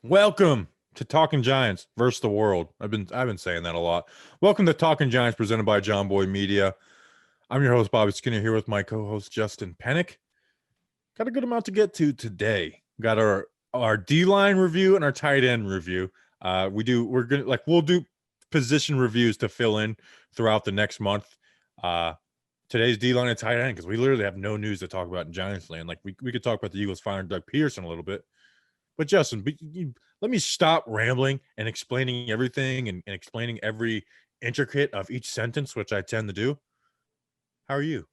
Welcome to Talking Giants versus the World. I've been saying that a lot. Welcome to Talking Giants presented by John Boy Media. I'm your host Bobby Skinner here with my co-host Justin Pennick. Got a good amount to get to today. Got our D-line review and our tight end review. We'll do position reviews to fill in throughout the next month. Today's D-line and tight end because we literally have no news to talk about in Giants land. Like we could talk about the Eagles firing Doug Peterson a little bit. But Justin, let me stop rambling and explaining everything and explaining every intricate of each sentence, which I tend to do. How are you?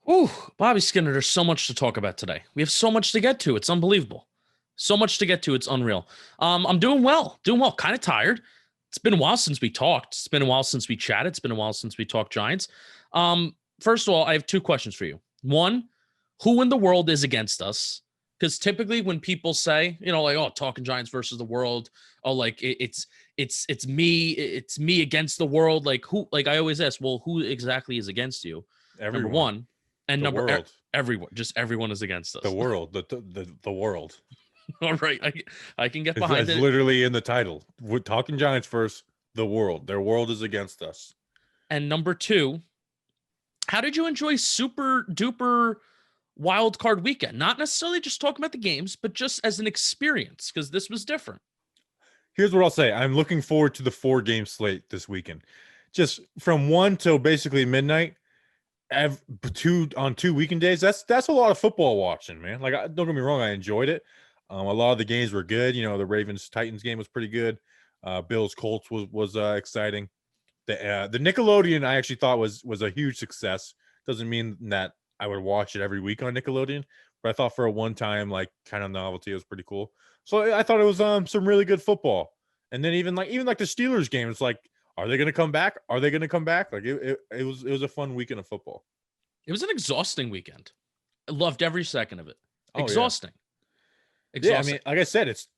Ooh, Bobby Skinner, there's so much to talk about today. We have so much to get to. It's unbelievable. So much to get to. It's unreal. I'm doing well. Kind of tired. It's been a while since we talked. It's been a while since we chatted. It's been a while since we talked Giants. First of all, I have two questions for you. One, who in the world is against us? Because typically when people say, talking Giants versus the world, it's me against the world. Like who? Like I always ask, well, who exactly is against you? Everyone. Number one, and everyone. Everyone is against us. The world, the world. All right, I can get behind it. It's literally in the title. We're talking Giants versus the world. Their world is against us. And number two, how did you enjoy super duper wild card weekend? Not necessarily just talking about the games, but just as an experience, because this was different. Here's what I'll say. I'm looking forward to the 4-game slate this weekend. Just from 1 till basically midnight, on 2 weekend days. That's a lot of football watching, man. Like, don't get me wrong, I enjoyed it. A lot of the games were good. The Ravens-Titans game was pretty good. Bills-Colts was exciting. The Nickelodeon I actually thought was a huge success. Doesn't mean that I would watch it every week on Nickelodeon, but I thought for a one-time kind of novelty, it was pretty cool. So I thought it was some really good football. And then even the Steelers game, it's like, are they going to come back? Are they going to come back? Like it was a fun weekend of football. It was an exhausting weekend. I loved every second of it. Exhausting. Yeah, I mean, like I said, it's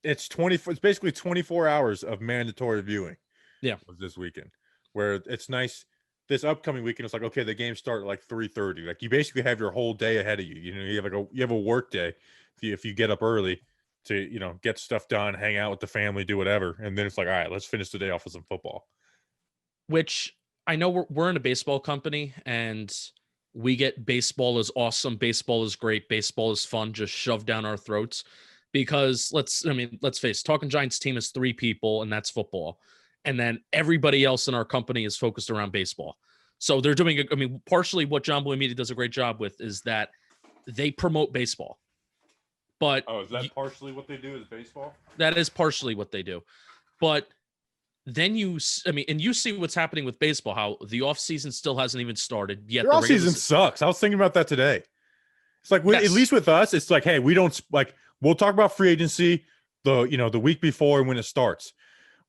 basically 24 hours of mandatory viewing. Yeah, this weekend, where it's nice. This upcoming weekend, it's like, okay, the games start at like 3:30. Like you basically have your whole day ahead of you. You have a work day if you get up early to get stuff done, hang out with the family, do whatever, and then it's like, all right, let's finish the day off with some football. Which I know we're in a baseball company and we get baseball is awesome, baseball is great, baseball is fun, just shoved down our throats. Because let's face it, Talking Giants team is 3 people, and that's football. And then everybody else in our company is focused around baseball. So they're doing, partially what John Boy Media does a great job with is that they promote baseball. But is that partially what they do is baseball? That is partially what they do. But then you see what's happening with baseball, how the offseason still hasn't even started yet. The offseason sucks. I was thinking about that today. It's like, yes. At least with us, it's like, hey, we don't we'll talk about free agency the week before and when it starts.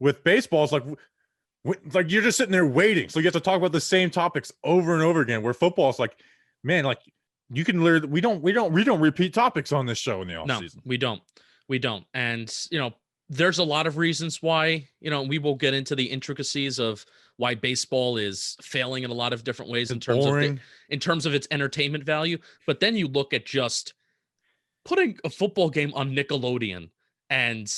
With baseball, it's like you're just sitting there waiting. So you have to talk about the same topics over and over again. Where football is like, man, like you can literally we don't repeat topics on this show in the offseason. No, we don't. And there's a lot of reasons why, we will get into the intricacies of why baseball is failing in a lot of different ways in terms of its entertainment value. But then you look at just putting a football game on Nickelodeon. And,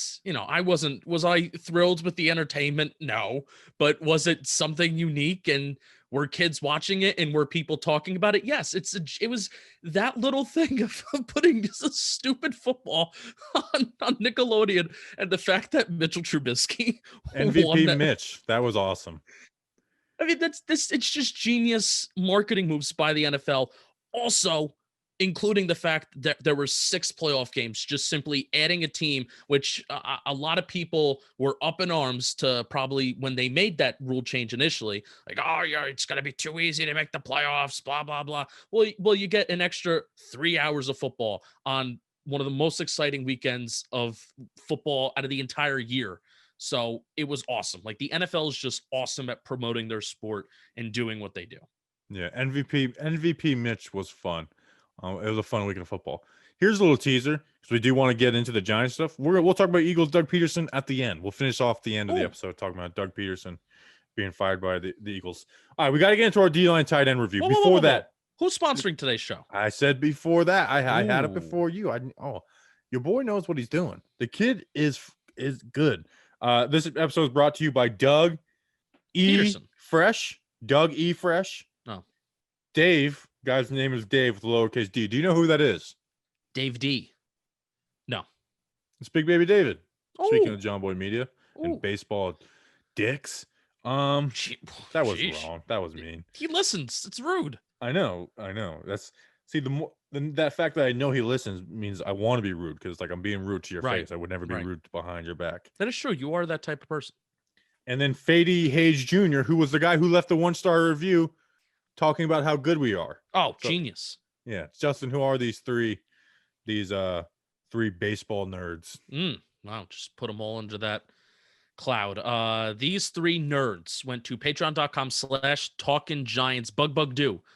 was I thrilled with the entertainment? No. But was it something unique and were kids watching it and were people talking about it? Yes. It was that little thing of putting just a stupid football on Nickelodeon, and the fact that Mitchell Trubisky MVP Mitch, that was awesome. I mean, it's just genius marketing moves by the NFL. Also, including the fact that there were 6 playoff games, just simply adding a team, which a lot of people were up in arms to probably when they made that rule change initially, like, oh yeah, it's going to be too easy to make the playoffs, blah, blah, blah. Well, you get an extra 3 hours of football on one of the most exciting weekends of football out of the entire year. So it was awesome. Like the NFL is just awesome at promoting their sport and doing what they do. Yeah. MVP Mitch was fun. It was a fun weekend of football. Here's a little teaser because we do want to get into the Giants stuff. We'll talk about Eagles Doug Peterson at the end. We'll finish off the end of the episode talking about Doug Peterson being fired by the Eagles. All right, we got to get into our D-line tight end review. Before that, who's sponsoring today's show? I said before that. I had it before you. your boy knows what he's doing. The kid is good. This episode is brought to you by Doug E. Peterson. Fresh. Doug E. Fresh. No. Dave. Guy's name is Dave with lowercase d. Do you know who that is? Dave D. No. It's Big Baby David. Ooh. Speaking of John Boy Media and Ooh. baseball dicks. That was wrong. That was mean. He listens. It's rude. I know. That's that fact that I know he listens means I want to be rude because like I'm being rude to your face. I would never be rude behind your back. That is true. You are that type of person. And then Fady Hayes Jr., who was the guy who left the 1-star review talking about how good we are. Oh, so, genius. Yeah. Justin, who are these three baseball nerds? Wow. Just put them all under that cloud. These three nerds went to patreon.com/talkingiants bug.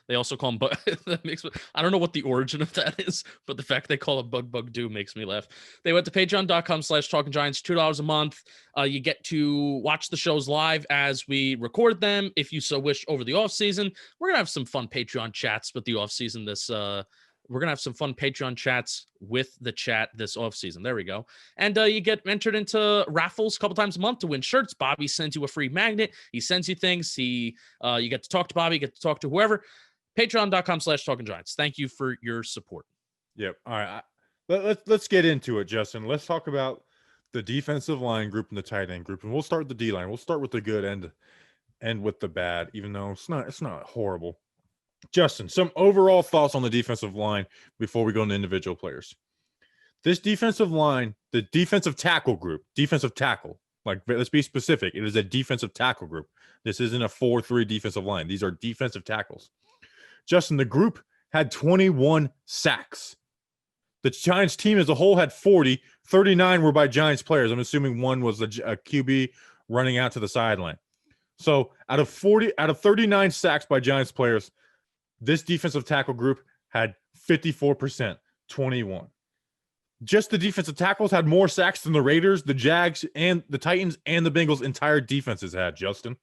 They also call them that makes me, I don't know what the origin of that is, but the fact they call it bug makes me laugh. They went to patreon.com/talkingiants, $2 a month. You get to watch the shows live as we record them if you so wish over the off season. We're gonna have some fun Patreon chats with the off season we're going to have some fun Patreon chats with the chat this offseason. There we go. And you get entered into raffles a couple times a month to win shirts. Bobby sends you a free magnet. He sends you things. You get to talk to Bobby, get to talk to whoever. Patreon.com/talkingiants. Thank you for your support. Yep. All right. Let's get into it, Justin. Let's talk about the defensive line group and the tight end group. And we'll start with the D-line. We'll start with the good and with the bad, even though it's not horrible. Justin, some overall thoughts on the defensive line before we go into individual players. This defensive line, the defensive tackle group, defensive tackle, like let's be specific. It is a defensive tackle group. This isn't a 4-3 defensive line. These are defensive tackles. Justin, the group had 21 sacks. The Giants team as a whole had 40. 39 were by Giants players. I'm assuming one was a QB running out to the sideline. So out of 39 sacks by Giants players, this defensive tackle group had 54%, 21. Just the defensive tackles had more sacks than the Raiders, the Jags, and the Titans, and the Bengals' entire defenses had, Justin.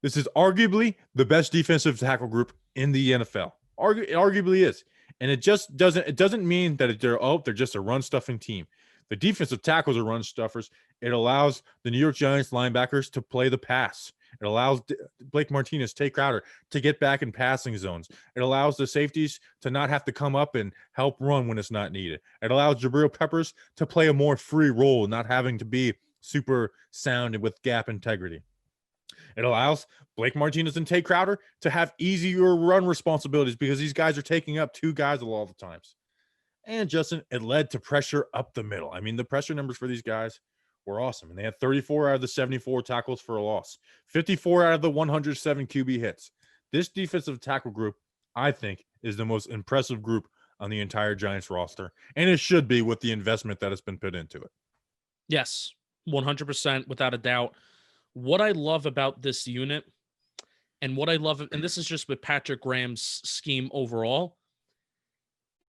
This is arguably the best defensive tackle group in the NFL. It arguably is. And it doesn't mean that they're just a run-stuffing team. The defensive tackles are run stuffers. It allows the New York Giants linebackers to play the pass. It allows Blake Martinez, Tay Crowder to get back in passing zones. It allows the safeties to not have to come up and help run when it's not needed. It allows Jabril Peppers to play a more free role, not having to be super sound and with gap integrity. It allows Blake Martinez and Tay Crowder to have easier run responsibilities because these guys are taking up two guys a lot of the times. And Justin, it led to pressure up the middle. I mean, the pressure numbers for these guys were awesome. And they had 34 out of the 74 tackles for a loss, 54 out of the 107 QB hits. This defensive tackle group, I think, is the most impressive group on the entire Giants roster. And it should be with the investment that has been put into it. Yes, 100% without a doubt. What I love about this unit and what I love, and this is just with Patrick Graham's scheme overall,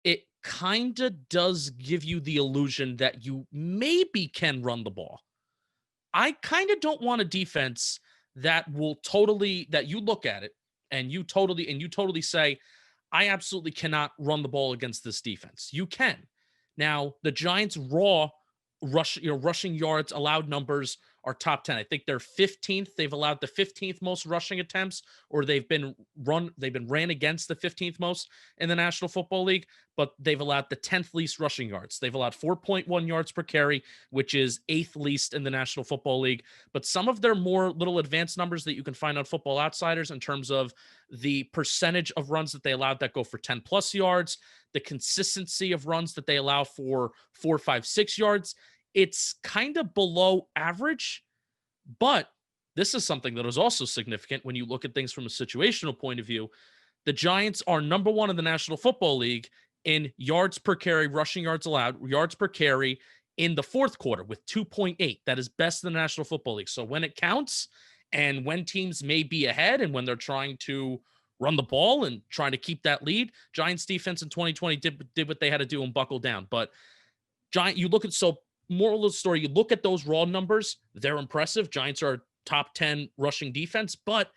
it kind of does give you the illusion that you maybe can run the ball. I kind of don't want a defense that you look at it and you totally say, I absolutely cannot run the ball against this defense. You can. Now, the Giants' raw rushing yards allowed numbers are top 10. I think they're 15th. They've allowed the 15th most rushing attempts, or they've been ran against the 15th most in the National Football League, but they've allowed the 10th least rushing yards. They've allowed 4.1 yards per carry, which is 8th least in the National Football League. But some of their more little advanced numbers that you can find on Football Outsiders in terms of the percentage of runs that they allowed that go for 10 plus yards, the consistency of runs that they allow for 4, 5, 6 yards, it's kind of below average, but this is something that is also significant when you look at things from a situational point of view. The Giants are number one in the National Football League in yards per carry, rushing yards allowed, yards per carry in the fourth quarter with 2.8. That is best in the National Football League. So when it counts and when teams may be ahead and when they're trying to run the ball and trying to keep that lead, Giants defense in 2020 did what they had to do and buckle down. But moral of the story, you look at those raw numbers, they're impressive. Giants are top 10 rushing defense, but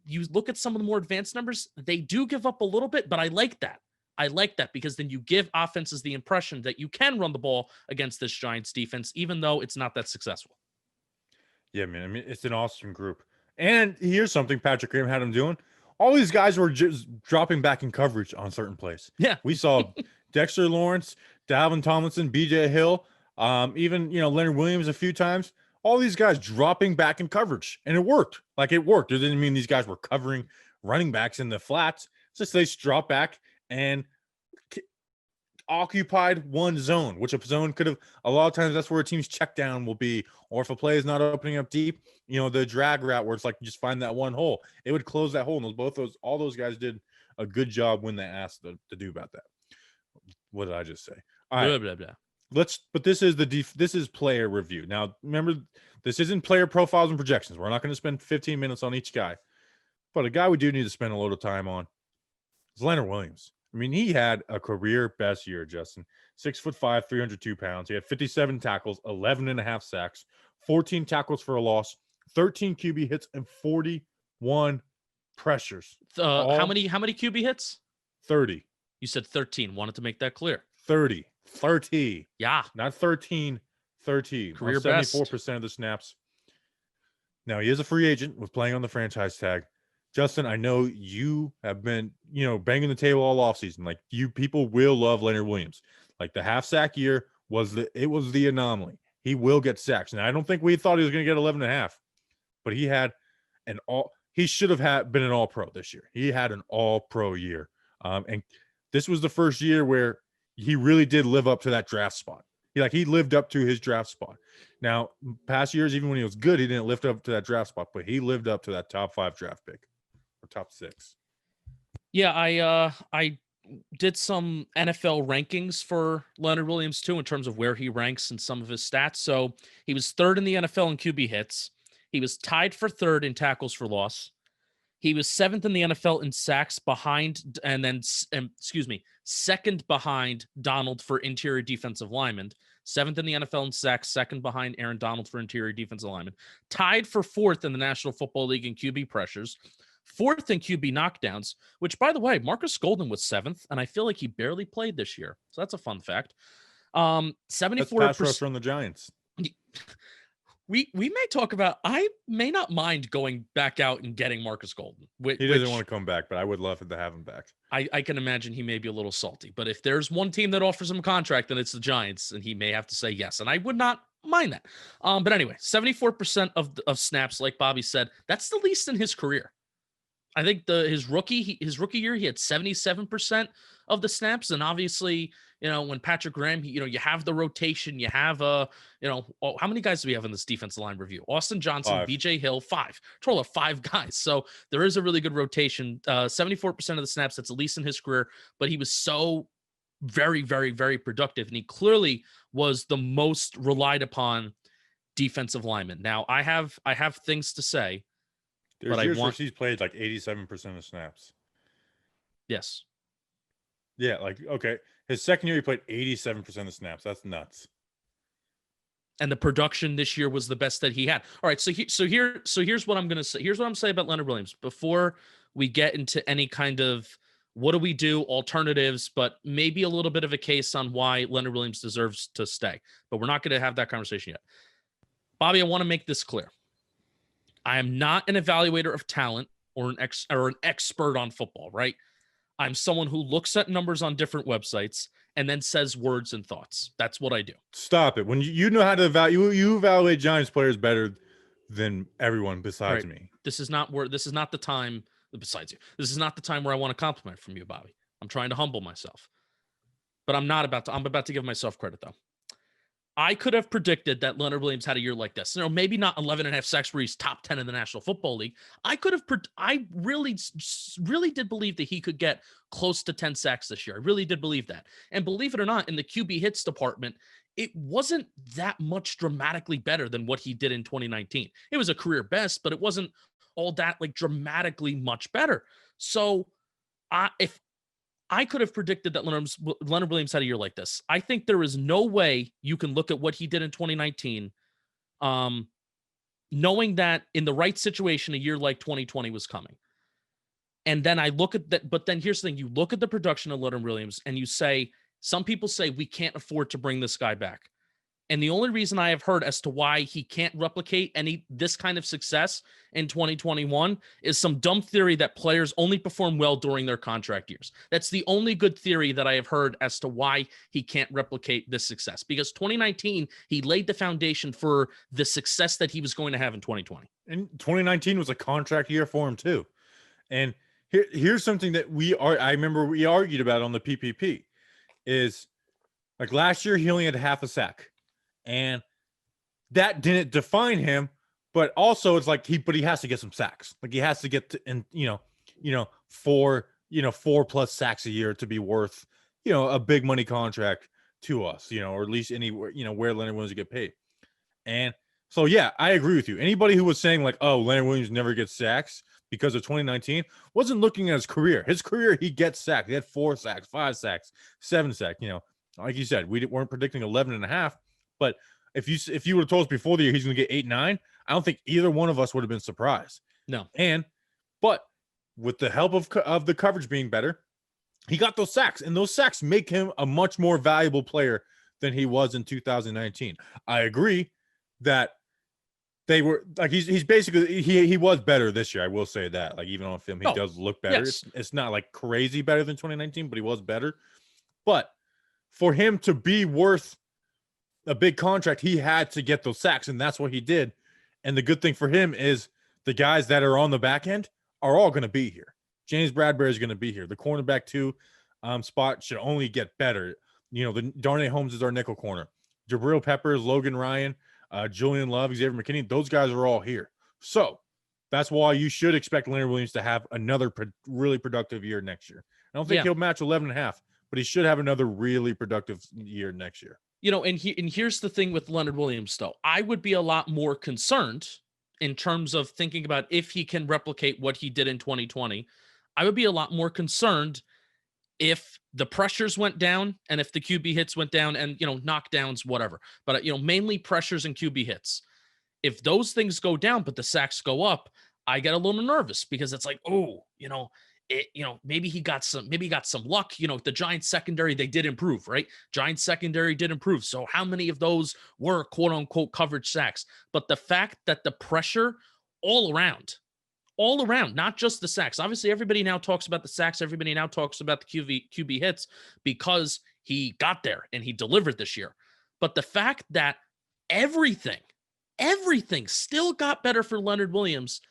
you look at some of the more advanced numbers, they do give up a little bit, but I like that. I like that because then you give offenses the impression that you can run the ball against this Giants defense, even though it's not that successful. Yeah, man. I mean, it's an awesome group. And here's something Patrick Graham had him doing. All these guys were just dropping back in coverage on certain plays. Yeah. We saw Dexter Lawrence, Dalvin Tomlinson, BJ Hill, even, Leonard Williams a few times. All these guys dropping back in coverage. And it worked. It worked. It didn't mean these guys were covering running backs in the flats. It's just they dropped back and occupied one zone, which a zone could have, a lot of times that's where a team's check down will be. Or if a play is not opening up deep, the drag route where it's like you just find that one hole, it would close that hole. And all those guys did a good job when they asked to do about that. What did I just say? All right. Blah, blah, blah. But this is player review. Now, remember, this isn't player profiles and projections. We're not going to spend 15 minutes on each guy. But a guy we do need to spend a little time on is Leonard Williams. I mean, he had a career best year, Justin. 6'5", 302 pounds. He had 57 tackles, 11.5 sacks, 14 tackles for a loss, 13 QB hits, and 41 pressures. How many QB hits? 30. You said 13. Wanted to make that clear. 30. Yeah. Not 13. 13. Career 74% of the snaps. Now, he is a free agent with playing on the franchise tag. Justin, I know you have been, banging the table all offseason. People will love Leonard Williams. The half sack year was the anomaly. He will get sacks. And I don't think we thought he was going to get 11.5, but he had he should have been an all-pro this year. He had an all-pro year. And this was the first year where he really did live up to that draft spot. He lived up to his draft spot. Now, past years, even when he was good, he didn't live up to that draft spot, but he lived up to that top 5 draft pick. Or top 6. Yeah, I did some NFL rankings for Leonard Williams too in terms of where he ranks and some of his stats. So he was 3rd in the NFL in QB hits. He was tied for 3rd in tackles for loss. He was 7th in the NFL in sacks behind, and then 2nd behind Donald for interior defensive lineman. 7th in the NFL in sacks, 2nd behind Aaron Donald for interior defensive lineman. Tied for 4th in the National Football League in QB pressures. 4th in QB knockdowns, which, by the way, Marcus Golden was 7th, and I feel like he barely played this year. So that's a fun fact. 74% pass rush from the Giants. We may talk about, I may not mind going back out and getting Marcus Golden. He doesn't want to come back, but I would love to have him back. I can imagine he may be a little salty, but if there's one team that offers him a contract, then it's the Giants, and he may have to say yes, and I would not mind that. But anyway, 74% of snaps, like Bobby said, that's the least in his career. I think his rookie year, he had 77% of the snaps. And obviously, when Patrick Graham, you have the rotation, you have how many guys do we have in this defensive line review? Austin Johnson, 5. BJ Hill, 5, total of 5 guys. So there is a really good rotation. 74% of the snaps, that's the least in his career, but he was so very, very, very productive. And he clearly was the most relied defensive lineman. Now I have things to say. There's years where he's played 87% of snaps. Yes. Yeah, okay. His second year, he played 87% of snaps. That's nuts. And the production this year was the best that he had. All right, so here's what I'm going to say. Here's what I'm saying about Leonard Williams before we get into any kind of what do we do, alternatives, but maybe a little bit of a case on why Leonard Williams deserves to stay. But we're not going to have that conversation yet. Bobby, I want to make this clear. I am not an evaluator of talent or an expert on football, right? I'm someone who looks at numbers on different websites and then says words and thoughts. That's what I do. Stop it. When you know how to you evaluate Giants players better than everyone besides me. This is not the time besides you. This is not the time where I want a compliment from you, Bobby. I'm trying to humble myself. But I'm about to give myself credit though. I could have predicted that Leonard Williams had a year like this. Maybe not 11.5 sacks where he's top 10 in the National Football League. I really did believe that he could get close to 10 sacks this year. I really did believe that. And believe it or not, in the QB hits department, it wasn't that much dramatically better than what he did in 2019. It was a career best, but it wasn't all that dramatically much better. So if I could have predicted that Leonard Williams had a year like this. I think there is no way you can look at what he did in 2019, knowing that in the right situation, a year like 2020 was coming. And then I look at that, but then here's the thing: you look at the production of Leonard Williams, and you say, some people say we can't afford to bring this guy back. And the only reason I have heard as to why he can't replicate this kind of success in 2021 is some dumb theory that players only perform well during their contract years. That's the only good theory that I have heard as to why he can't replicate this success. Because 2019, he laid the foundation for the success that he was going to have in 2020. And 2019 was a contract year for him too. And here's something that I remember we argued about on the PPP is like last year he only had half a sack. And that didn't define him, but also it's like he has to get some sacks. Like he has to get to, and 4+ sacks a year to be worth, a big money contract to us, or at least anywhere, where Leonard Williams get paid. And so, yeah, I agree with you. Anybody who was saying like, oh, Leonard Williams never gets sacks because of 2019 wasn't looking at his career. His career, he gets sacked. He had 4 sacks, 5 sacks, 7 sacks, like you said, we weren't predicting 11.5. But if you would have told us before the year he's going to get 8, 9, I don't think either one of us would have been surprised. No. But with the help of the coverage being better, he got those sacks, and those sacks make him a much more valuable player than he was in 2019. I agree that they were like he's basically he was better this year. I will say that. Like even on film, he does look better. Yes. It's not like crazy better than 2019, but he was better. But for him to be worth a big contract, he had to get those sacks, and that's what he did. And the good thing for him is the guys that are on the back end are all going to be here. James Bradbury is going to be here. The cornerback 2 spot should only get better. The Darnay Holmes is our nickel corner. Jabril Peppers, Logan Ryan, Julian Love, Xavier McKinney, those guys are all here. So that's why you should expect Leonard Williams to have another really productive year next year. I don't think he'll match 11.5, but he should have another really productive year next year. And here's the thing with Leonard Williams, though. I would be a lot more concerned in terms of thinking about if he can replicate what he did in 2020. I would be a lot more concerned if the pressures went down and if the QB hits went down and, knockdowns, whatever. But, mainly pressures and QB hits. If those things go down, but the sacks go up, I get a little nervous because it's like, maybe he got some luck. The Giants secondary, they did improve, right? Giants secondary did improve. So how many of those were quote unquote coverage sacks? But the fact that the pressure all around, not just the sacks. Obviously, everybody now talks about the sacks. Everybody now talks about the QB hits because he got there and he delivered this year. But the fact that everything still got better for Leonard Williams,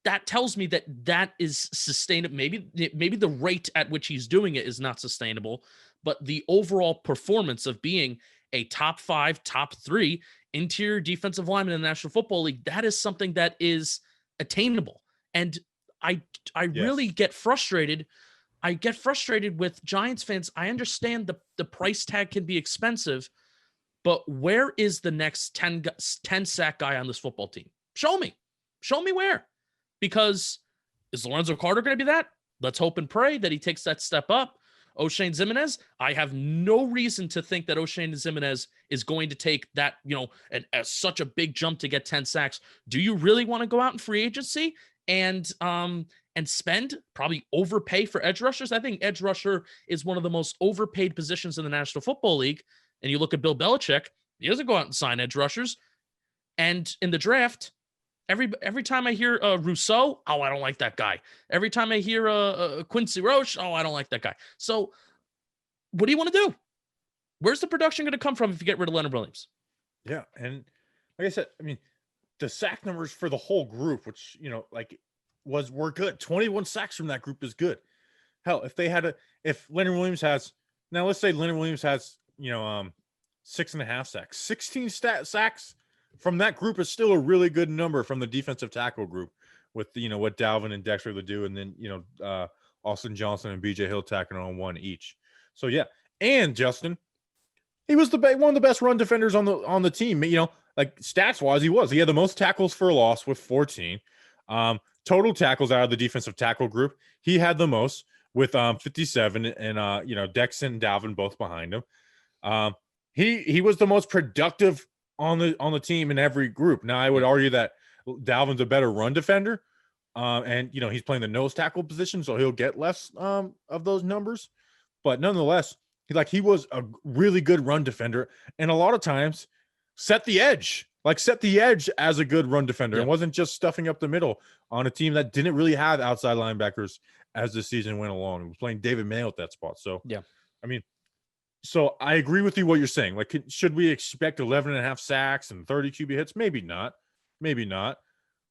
that tells me that is sustainable. Maybe the rate at which he's doing it is not sustainable, but the overall performance of being a top 5, top 3 interior defensive lineman in the National Football League, that is something that is attainable. And I really get frustrated. I get frustrated with Giants fans. I understand the price tag can be expensive, but where is the next 10 sack guy on this football team? Show me where. Because is Lorenzo Carter going to be that? Let's hope and pray that he takes that step up. O'Shane Ximines, I have no reason to think that O'Shane Ximines is going to take that, such a big jump to get 10 sacks. Do you really want to go out in free agency and spend, probably overpay for edge rushers? I think edge rusher is one of the most overpaid positions in the National Football League. And you look at Bill Belichick, he doesn't go out and sign edge rushers. And in the draft, Every time I hear Rousseau, I don't like that guy. Every time I hear Quincy Roche, I don't like that guy. So what do you want to do? Where's the production going to come from if you get rid of Leonard Williams? Yeah, and like I said, the sack numbers for the whole group, which, were good. 21 sacks from that group is good. Hell, if Leonard Williams has, now let's say Leonard Williams has, 6.5 sacks, 16 sacks from that group is still a really good number from the defensive tackle group with, what Dalvin and Dexter would do. And then, Austin Johnson and BJ Hill tacking on 1 each. So, yeah. And Justin, he was one of the best run defenders on the team. Like stats wise, he had the most tackles for a loss with 14. Total tackles out of the defensive tackle group, he had the most with 57, and Dex and Dalvin both behind him. He was the most productive on the team in every group. Now I would argue that Dalvin's a better run defender, And he's playing the nose tackle position, so he'll get less of those numbers. But nonetheless, he was a really good run defender, and a lot of times set the edge as a good run defender. Yep. And wasn't just stuffing up the middle on a team that didn't really have outside linebackers as the season went along. He was playing David Mayo at that spot. So yeah, I mean, so I agree with you what you're saying. Like, should we expect 11 and a half sacks and 30 QB hits? Maybe not.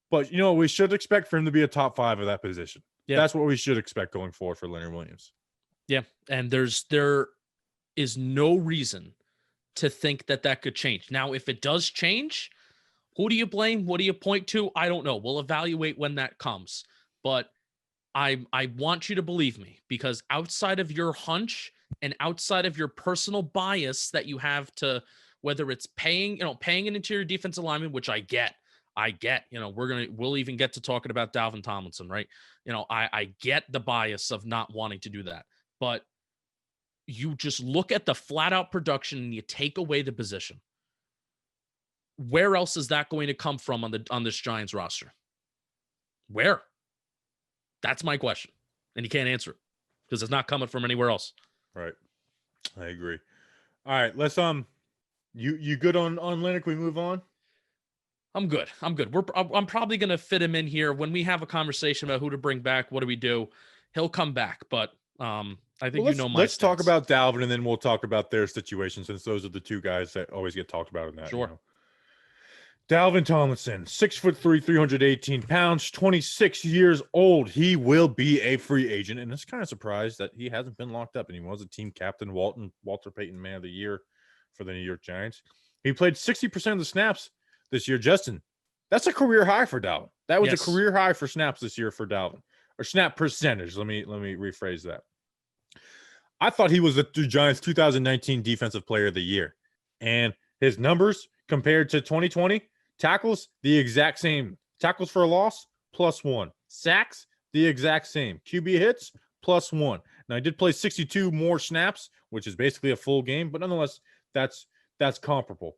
But we should expect for him to be a top 5 of that position. Yeah. That's what we should expect going forward for Leonard Williams. Yeah, and there is no reason to think that could change. Now, if it does change, who do you blame? What do you point to? I don't know. We'll evaluate when that comes. But I want you to believe me, because outside of your hunch and outside of your personal bias that you have to, whether it's paying an interior defensive lineman, which I get, we'll even get to talking about Dalvin Tomlinson, right? I get the bias of not wanting to do that, but you just look at the flat out production and you take away the position. Where else is that going to come from on this Giants roster? Where? That's my question. And you can't answer it because it's not coming from anywhere else. Right. I agree. All right. Let's, you good on Leonard? We move on? I'm good. I'm probably going to fit him in here when we have a conversation about who to bring back. What do we do? He'll come back, but I think let's talk about Dalvin, and then we'll talk about their situation, since those are the two guys that always get talked about in that. Sure. Dalvin Tomlinson, 6'3", 318 pounds, 26 years old. He will be a free agent, and it's kind of surprised that he hasn't been locked up, and he was a team captain, Walter Payton Man of the Year for the New York Giants. He played 60% of the snaps this year. Justin, that's a career high for Dalvin. That was a career high for snaps this year for Dalvin, or snap percentage. Let me rephrase that. I thought he was the Giants' 2019 Defensive Player of the Year, and his numbers compared to 2020, tackles the exact same. Tackles for a loss +1, sacks the exact same, QB hits +1. Now, he did play 62 more snaps, which is basically a full game, but nonetheless, that's comparable.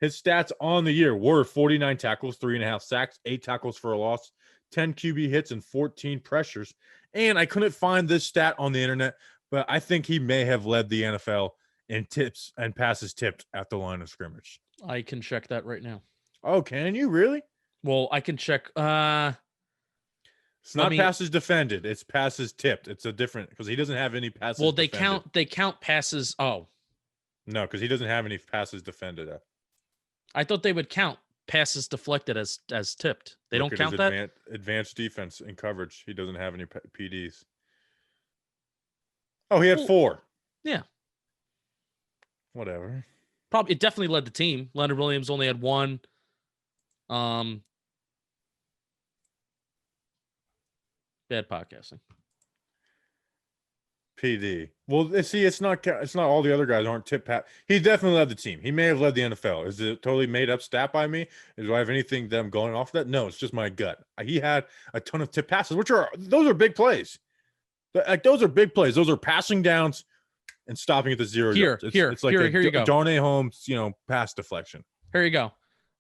His stats on the year were 49 tackles, 3.5 sacks, 8 tackles for a loss, 10 QB hits, and 14 pressures. And I couldn't find this stat on the internet, but I think he may have led the NFL in tips and passes tipped at the line of scrimmage. I can check that right now. Oh, can you really? Well, I can check. It's not passes defended. It's passes tipped. It's a different, because he doesn't have any passes. Well, defended. They count passes. Oh, no, because he doesn't have any passes defended. I thought they would count passes deflected as tipped. They don't count that. Advanced defense and coverage. He doesn't have any PDs. Oh, he had 4. Yeah. Whatever. Probably it definitely led the team. Leonard Williams only had 1. Bad podcasting. PD. Well, see, it's not all the other guys aren't tip pat. He definitely led the team. He may have led the NFL. Is it totally made up stat by me? Do I have anything them going off that? No, it's just my gut. He had a ton of tip passes, those are big plays. Like, those are big plays. Those are passing downs and stopping at the 0 yards. It's like here you go. Darnay Holmes, pass deflection. Here you go.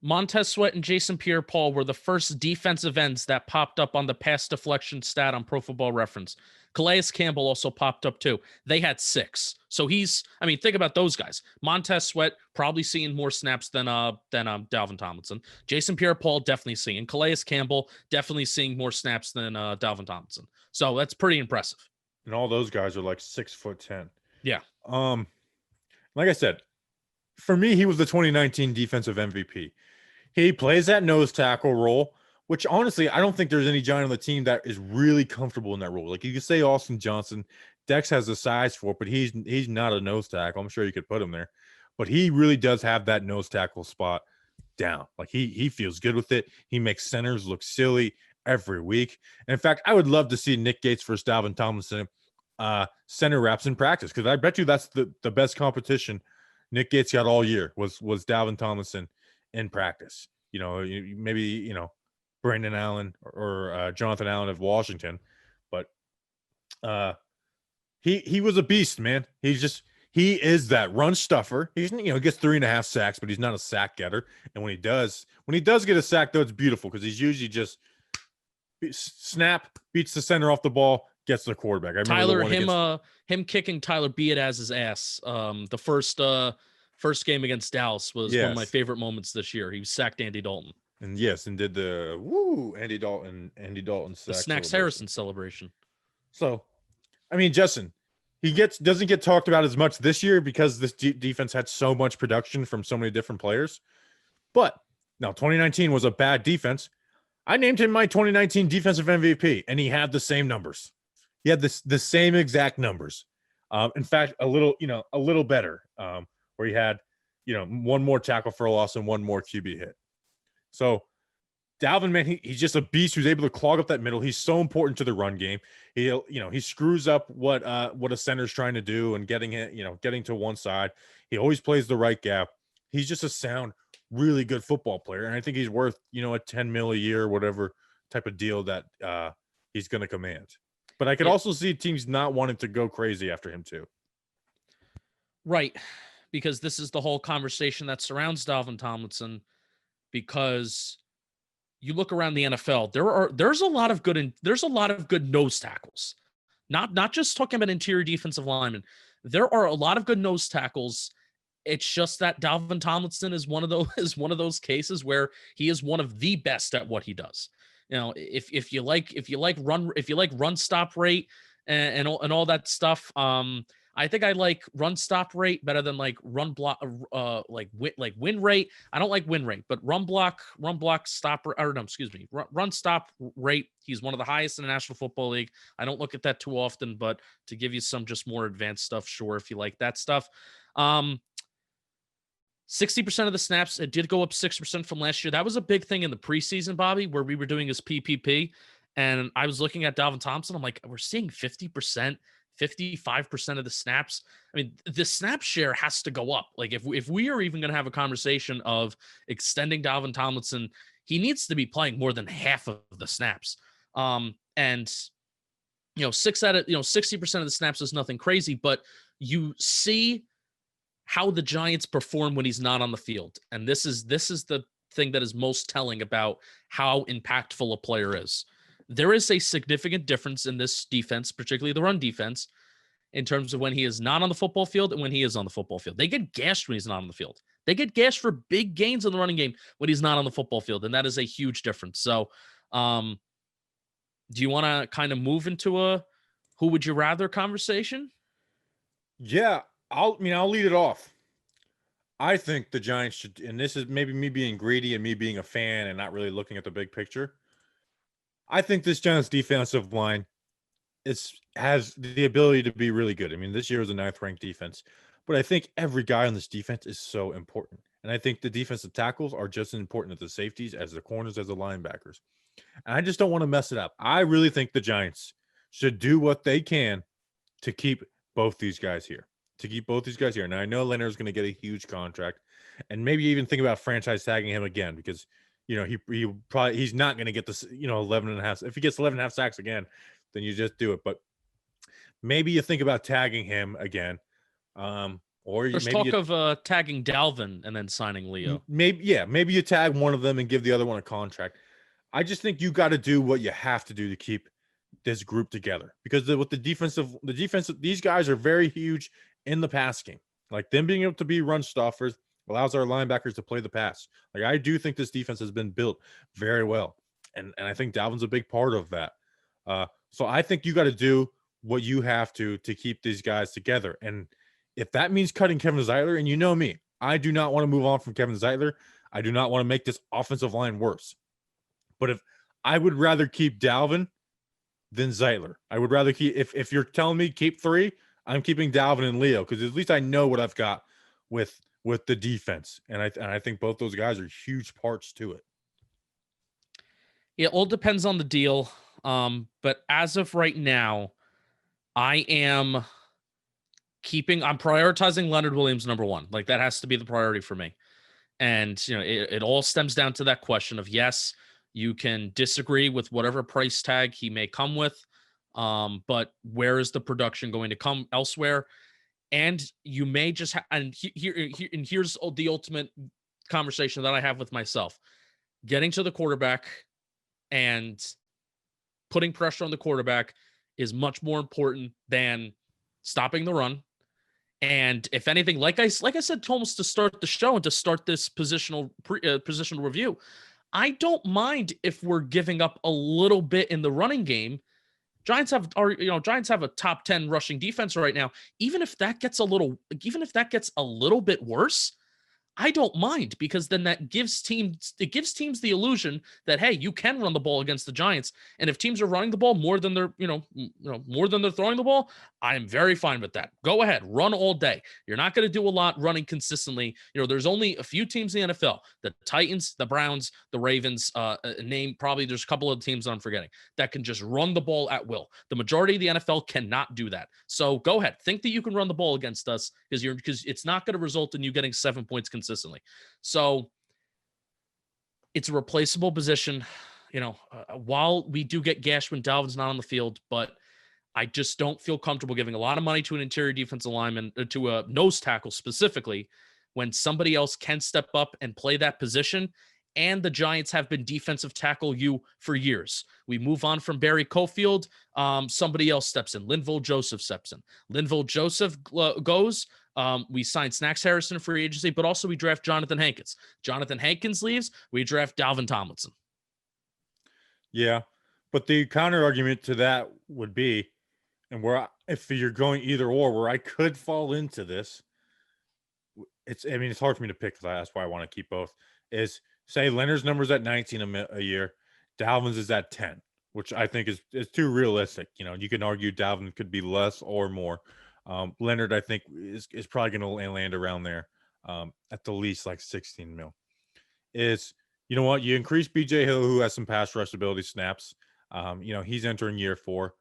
Montez Sweat and Jason Pierre-Paul were the first defensive ends that popped up on the pass deflection stat on Pro Football Reference. Calais Campbell also popped up too. They had 6. So think about those guys. Montez Sweat probably seeing more snaps than Dalvin Tomlinson. Jason Pierre-Paul definitely seeing. Calais Campbell definitely seeing more snaps than Dalvin Tomlinson. So that's pretty impressive. And all those guys are like 6'10". Yeah. Like I said, for me, he was the 2019 defensive MVP. He plays that nose tackle role, which honestly, I don't think there's any Giant on the team that is really comfortable in that role. Like, you could say Austin Johnson. Dex has the size for it, but he's not a nose tackle. I'm sure you could put him there. But he really does have that nose tackle spot down. Like, he feels good with it. He makes centers look silly every week. And in fact, I would love to see Nick Gates versus Dalvin Tomlinson center reps in practice, because I bet you that's the best competition Nick Gates got all year was Dalvin Tomlinson in practice. Maybe Brandon Allen or Jonathan Allen of Washington, but he was a beast, man. He is that run stuffer. He gets 3.5 sacks, but he's not a sack getter. And when he does get a sack, though, it's beautiful, because he's usually just snap, beats the center off the ball, gets the quarterback. I remember Tyler, him kicking Tyler Biadaz's ass. The first game against Dallas was one of my favorite moments this year. He sacked Andy Dalton. And did the Andy Dalton sack. The Snacks Harrison celebration. So, I mean, Justin, doesn't get talked about as much this year because this defense had so much production from so many different players. But now 2019 was a bad defense. I named him my 2019 defensive MVP, and he had the same numbers. He had the same exact numbers. In fact, a little better. Where he had, one more tackle for a loss and one more QB hit. So Dalvin, man, he's just a beast who's able to clog up that middle. He's so important to the run game. He screws up what a center's trying to do and getting to one side. He always plays the right gap. He's just a sound, really good football player. And I think he's worth, a $10 million a year, whatever type of deal that he's going to command. But I could also see teams not wanting to go crazy after him too. Right. Because this is the whole conversation that surrounds Dalvin Tomlinson, because you look around the NFL, there's a lot of good nose tackles. Not just talking about interior defensive linemen. There are a lot of good nose tackles. It's just that Dalvin Tomlinson is one of those cases where he is one of the best at what he does. If you like run stop rate and all that stuff, I think I like run stop rate better than like run block, win rate. I don't like win rate, but run stop rate. He's one of the highest in the National Football League. I don't look at that too often, but to give you some just more advanced stuff, sure, if you like that stuff. 60% of the snaps, it did go up 6% from last year. That was a big thing in the preseason, Bobby, where we were doing his PPP. And I was looking at Dalvin Tomlinson. I'm like, we're seeing 50%, 55% of the snaps. I mean, the snap share has to go up. Like if we are even going to have a conversation of extending Dalvin Tomlinson, he needs to be playing more than half of the snaps. And 60% of the snaps is nothing crazy, but you see how the Giants perform when he's not on the field. And this is the thing that is most telling about how impactful a player is. There is a significant difference in this defense, particularly the run defense, in terms of when he is not on the football field and when he is on the football field. They get gashed when he's not on the field. They get gashed for big gains in the running game when he's not on the football field. And that is a huge difference. So do you want to kind of move into a who would you rather conversation? Yeah. I'll lead it off. I think the Giants should, and this is maybe me being greedy and me being a fan and not really looking at the big picture. I think this Giants defensive line has the ability to be really good. I mean, this year was a 9th ranked defense, but I think every guy on this defense is so important. And I think the defensive tackles are just as important as the safeties, as the corners, as the linebackers. And I just don't want to mess it up. I really think the Giants should do what they can to keep both these guys here. Now, I know Leonard's going to get a huge contract, and maybe even think about franchise tagging him again because, he's not going to get this, 11 and a half. If he gets 11 and a half sacks again, then you just do it. But maybe you think about tagging him again. There's talk of tagging Dalvin and then signing Leo. Maybe you tag one of them and give the other one a contract. I just think you got to do what you have to do to keep this group together because with the defensive, these guys are very huge in the pass game. Like them being able to be run stuffers allows our linebackers to play the pass. Like I do think this defense has been built very well. And I think Dalvin's a big part of that. So I think you got to do what you have to keep these guys together. And if that means cutting Kevin Zeitler, and you know me, I do not want to move on from Kevin Zeitler. I do not want to make this offensive line worse. But if I would rather keep Dalvin than Zeitler, I would rather keep, if you're telling me keep 3, I'm keeping Dalvin and Leo because at least I know what I've got with the defense, and I think both those guys are huge parts to it. It all depends on the deal, but as of right now, I'm prioritizing Leonard Williams number 1. Like that has to be the priority for me, and it all stems down to that question of yes, you can disagree with whatever price tag he may come with. But where is the production going to come elsewhere? And you may just here's the ultimate conversation that I have with myself. Getting to the quarterback and putting pressure on the quarterback is much more important than stopping the run. And if anything, like I said, almost to start the show and to start this positional review, I don't mind if we're giving up a little bit in the running game. Giants have a top 10 rushing defense right now. Even if that gets a little bit worse, I don't mind, because then that gives teams the illusion that, hey, you can run the ball against the Giants. And if teams are running the ball more than they're throwing the ball, I am very fine with that. Go ahead, run all day. You're not going to do a lot running consistently. There's only a few teams in the NFL: the Titans, the Browns, the Ravens. There's a couple of teams that I'm forgetting that can just run the ball at will. The majority of the NFL cannot do that. So go ahead, think that you can run the ball against us, because it's not going to result in you getting 7 points consistently. So it's a replaceable position. While we do get gashed when Dalvin's not on the field, but I just don't feel comfortable giving a lot of money to an interior defensive lineman, to a nose tackle specifically, when somebody else can step up and play that position. And the Giants have been defensive tackle you for years. We move on from Barry Cofield. Somebody else steps in. Linval Joseph steps in. Linval Joseph goes. We sign Snacks Harrison free agency, but also we draft Jonathan Hankins. Jonathan Hankins leaves. We draft Dalvin Tomlinson. Yeah, but the counter argument to that would be, and if you're going either or, where I could fall into this, it's hard for me to pick, because that's why I want to keep both, is say Leonard's numbers at 19 a year, Dalvin's is at 10, which I think is too realistic. You can argue Dalvin could be less or more. Leonard, I think, is probably going to land around there, at the least like 16 mil. Is, you know what? You increase BJ Hill, who has some pass rush ability snaps. He's entering year 4.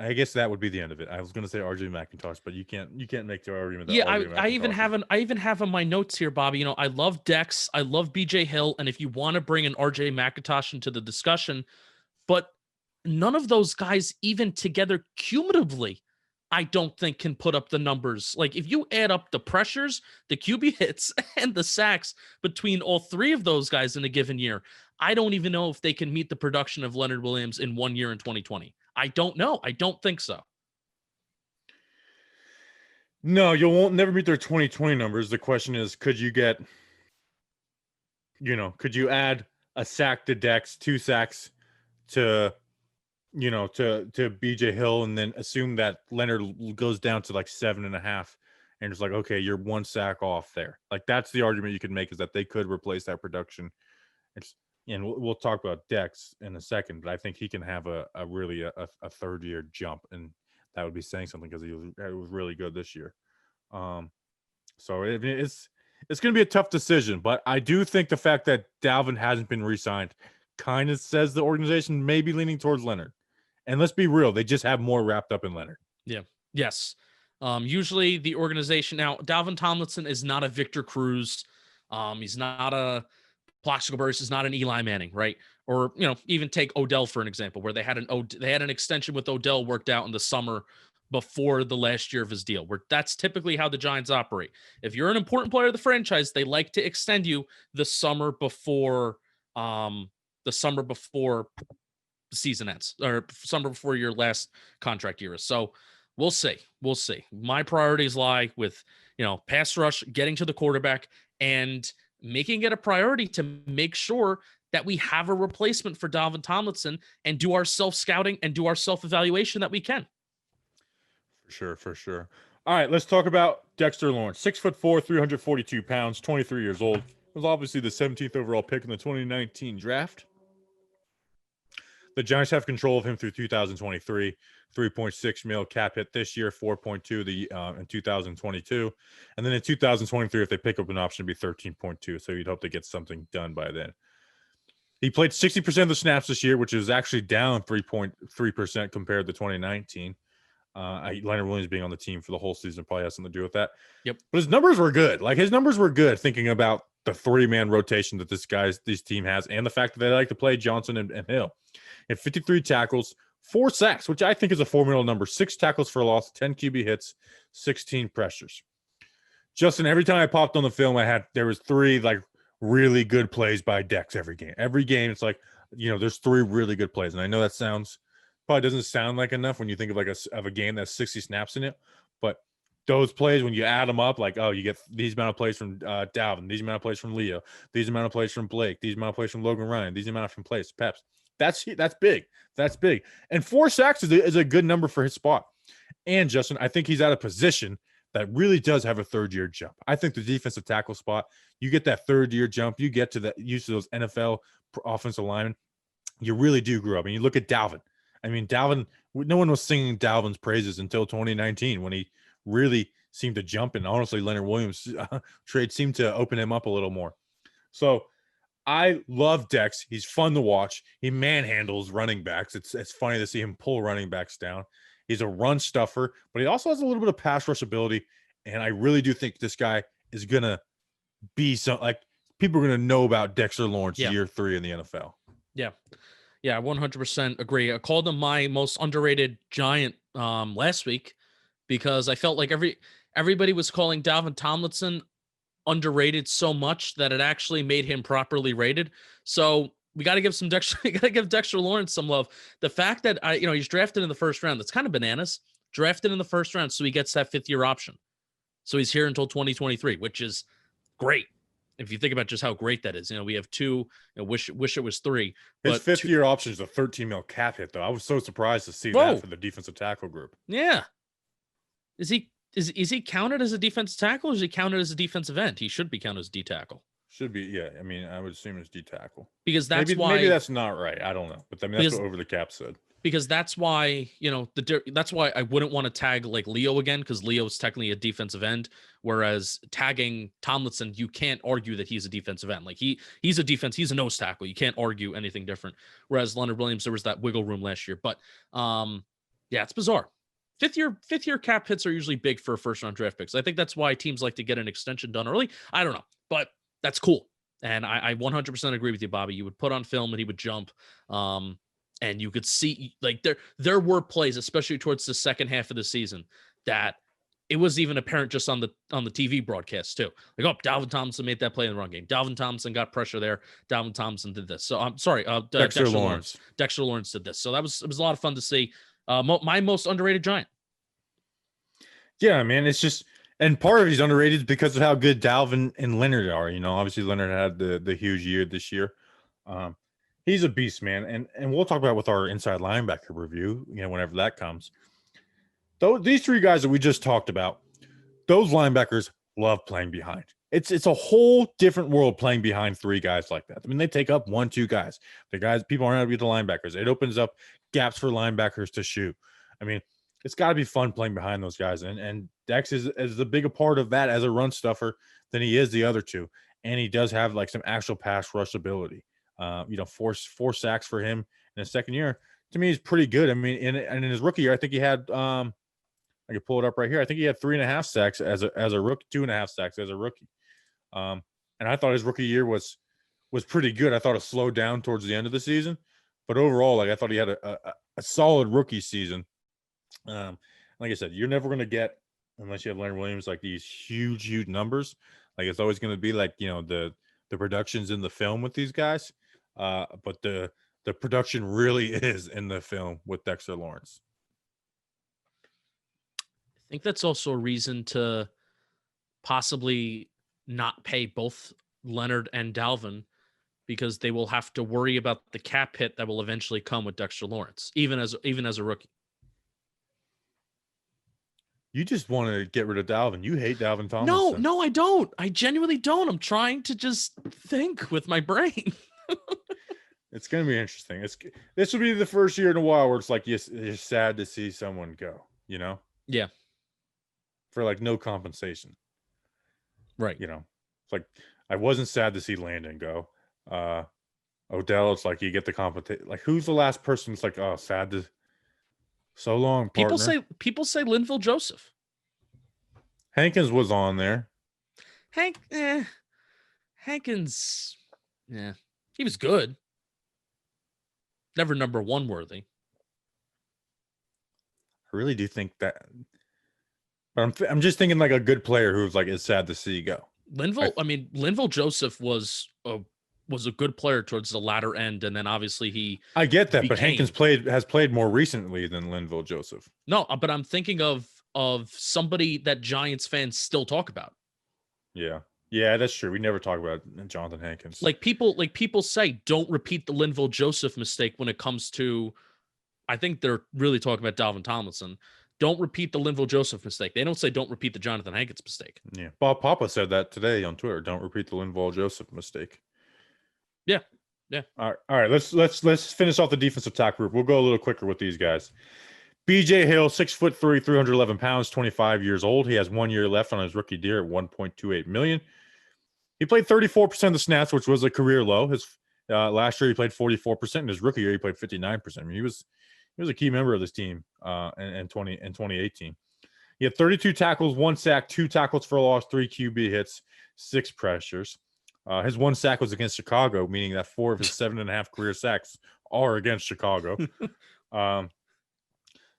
I guess that would be the end of it. I was going to say RJ McIntosh, but you can't make the argument that. Yeah, I even have in my notes here, Bobby. I love Dex, I love BJ Hill, and if you want to bring an RJ McIntosh into the discussion, but none of those guys, even together cumulatively, I don't think can put up the numbers. Like, if you add up the pressures, the QB hits, and the sacks between all three of those guys in a given year, I don't even know if they can meet the production of Leonard Williams in 1 year in 2020. I don't know. I don't think so. No, you won't never meet their 2020 numbers. The question is, could you add a sack to Dex, 2 sacks to BJ Hill, and then assume that Leonard goes down to like 7.5, and it's like, okay, you're 1 sack off there. Like, that's the argument you could make, is that they could replace that production. And we'll talk about Dex in a second, but I think he can have a really third year jump, and that would be saying something, because he was really good this year. So it's going to be a tough decision, but I do think the fact that Dalvin hasn't been re-signed kind of says the organization may be leaning towards Leonard. And let's be real, they just have more wrapped up in Leonard. Yeah. Yes. Usually the organization, now Dalvin Tomlinson is not a Victor Cruz. He's not a Plaxico Burress, is not an Eli Manning, right? Or, even take Odell for an example, where they had an extension with Odell worked out in the summer before the last year of his deal, where that's typically how the Giants operate. If you're an important player of the franchise, they like to extend you the summer before the season ends, or summer before your last contract year is. So we'll see. My priorities lie with, pass rush, getting to the quarterback, and making it a priority to make sure that we have a replacement for Dalvin Tomlinson, and do our self-scouting and do our self-evaluation that we can. For sure. All right, let's talk about Dexter Lawrence. 6'4", 342 pounds, 23 years old. Was obviously the 17th overall pick in the 2019 draft. The Giants have control of him through 2023, 3.6 mil cap hit this year, 4.2 in 2022. And then in 2023, if they pick up an option, it'd be 13.2. So you'd hope to get something done by then. He played 60% of the snaps this year, which is actually down 3.3% compared to 2019. Leonard Williams being on the team for the whole season probably has something to do with that. Yep. But his numbers were good. Like, his numbers were good, thinking about the 3-man rotation that this team has, and the fact that they like to play Johnson and Hill. And 53 tackles, 4 sacks, which I think is a formidable number. 6 tackles for a loss, 10 QB hits, 16 pressures. Justin, every time I popped on the film, there was 3 like really good plays by Dex every game. Every game, it's like, there's 3 really good plays, and I know that probably doesn't sound like enough when you think of like a game that's 60 snaps in it, but those plays, when you add them up, like, oh, you get these amount of plays from Dalvin, these amount of plays from Leo, these amount of plays from Blake, these amount of plays from Logan Ryan, these amount from plays Peps. That's big. That's big. And 4 sacks is a good number for his spot. And Justin, I think he's at a position that really does have a 3rd-year jump. I think the defensive tackle spot, you get that 3rd-year jump, you get to the use of those NFL offensive linemen, you really do grow up. And you look at Dalvin. I mean, Dalvin, no one was singing Dalvin's praises until 2019 when he really seemed to jump, and honestly, Leonard Williams trade seemed to open him up a little more. So I love Dex. He's fun to watch. He manhandles running backs. It's funny to see him pull running backs down. He's a run stuffer, but he also has a little bit of pass rush ability, and I really do think this guy is gonna be people are gonna know about Dexter Lawrence year 3 in the NFL. Yeah. Yeah, 100% agree. I called him my most underrated Giant last week because I felt like everybody was calling Dalvin Tomlinson underrated so much that it actually made him properly rated. So we got to give Dexter Lawrence some love. The fact that he's drafted in the 1st round, that's kind of bananas. Drafted in the 1st round, so he gets that 5th-year option. So he's here until 2023, which is great. If you think about just how great that is, we have 2. Wish it was 3. His 5th-year option is a $13 million cap hit, though. I was so surprised to see that for the defensive tackle group. Yeah, is he counted as a defensive tackle, or is he counted as a defensive end? He should be counted as D tackle. Should be, yeah. I mean, I would assume it's D tackle because that's maybe that's not right. I don't know, but I mean that's what Over the Cap said. Because that's why that's why I wouldn't want to tag like Leo again, because Leo is technically a defensive end, whereas tagging Tomlinson, you can't argue that he's a defensive end. Like he's a nose tackle. You can't argue anything different. Whereas Leonard Williams, there was that wiggle room last year, but yeah, it's bizarre. 5th-year cap hits are usually big for 1st-round draft picks. I think that's why teams like to get an extension done early. I don't know, but that's cool. And I 100% agree with you, Bobby. You would put on film and he would jump. And you could see like there were plays, especially towards the second half of the season, that it was even apparent just on the TV broadcast too. Like, oh, Dalvin Tomlinson made that play in the run game. Dalvin Tomlinson got pressure there. Dalvin Tomlinson did this. So I'm sorry, Dexter Lawrence. Dexter Lawrence did this. So it was a lot of fun to see. My most underrated Giant. Yeah, man, it's just, and part of he's underrated because of how good Dalvin and Leonard are. Obviously Leonard had the huge year this year. He's a beast, man, and we'll talk about it with our inside linebacker review, whenever that comes. These 3 guys that we just talked about, those linebackers love playing behind. It's a whole different world playing behind 3 guys like that. I mean, they take up 1-2 guys. People aren't able to be the linebackers. It opens up gaps for linebackers to shoot. I mean, it's got to be fun playing behind those guys, and Dex is the bigger part of that as a run stuffer than he is the other 2, and he does have like some actual pass rush ability. 4 sacks for him in his 2nd year, to me, is pretty good. I mean, in his rookie year, I think he had I could pull it up right here. I think he had 3.5 sacks as a rookie, 2.5 sacks as a rookie. And I thought his rookie year was pretty good. I thought it slowed down towards the end of the season, but overall, like I thought he had a solid rookie season. Like I said, you're never going to get, unless you have Leonard Williams, like these huge numbers. Like it's always going to be like the production's in the film with these guys. But the production really is in the film with Dexter Lawrence. I think that's also a reason to possibly not pay both Leonard and Dalvin, because they will have to worry about the cap hit that will eventually come with Dexter Lawrence, even as a rookie. You just want to get rid of Dalvin. You hate Dalvin Tomlinson. No, I don't. I genuinely don't. I'm trying to just think with my brain. It's going to be interesting. This will be the first year in a while where it's like you're sad to see someone go, Yeah. For like no compensation. Right. It's like I wasn't sad to see Landon go. Odell, it's like you get the compensation. Like who's the last person that's like, oh, sad to so long, partner. People say Linville Joseph. Hankins was on there. Hankins, yeah, he was good. Never number 1 worthy. I really do think that, but I'm just thinking like a good player who's like is sad to see go. Linville Joseph was a was a good player towards the latter end, and then obviously I get that, but Hankins has played more recently than Linval Joseph. No, but I'm thinking of somebody that Giants fans still talk about. Yeah, that's true. We never talk about Jonathan Hankins. Like people say, don't repeat the Linval Joseph mistake when it comes to. I think they're really talking about Dalvin Tomlinson. Don't repeat the Linval Joseph mistake. They don't say don't repeat the Jonathan Hankins mistake. Yeah, Bob Papa said that today on Twitter. Don't repeat the Linval Joseph mistake. Yeah. All right. Let's finish off the defensive tackle group. We'll go a little quicker with these guys. BJ Hill, 6'3", 311 pounds, 25 years old. He has 1 year left on his rookie deal at $1.28 million. He played 34% of the snaps, which was a career low. His last year he played 44%. In his rookie year he played 59%. I mean, he was a key member of this team in 2018. He had 32 tackles, 1 sack, 2 tackles for loss, 3 QB hits, 6 pressures. His 1 sack was against Chicago, meaning that 4 of his 7.5 career sacks are against Chicago.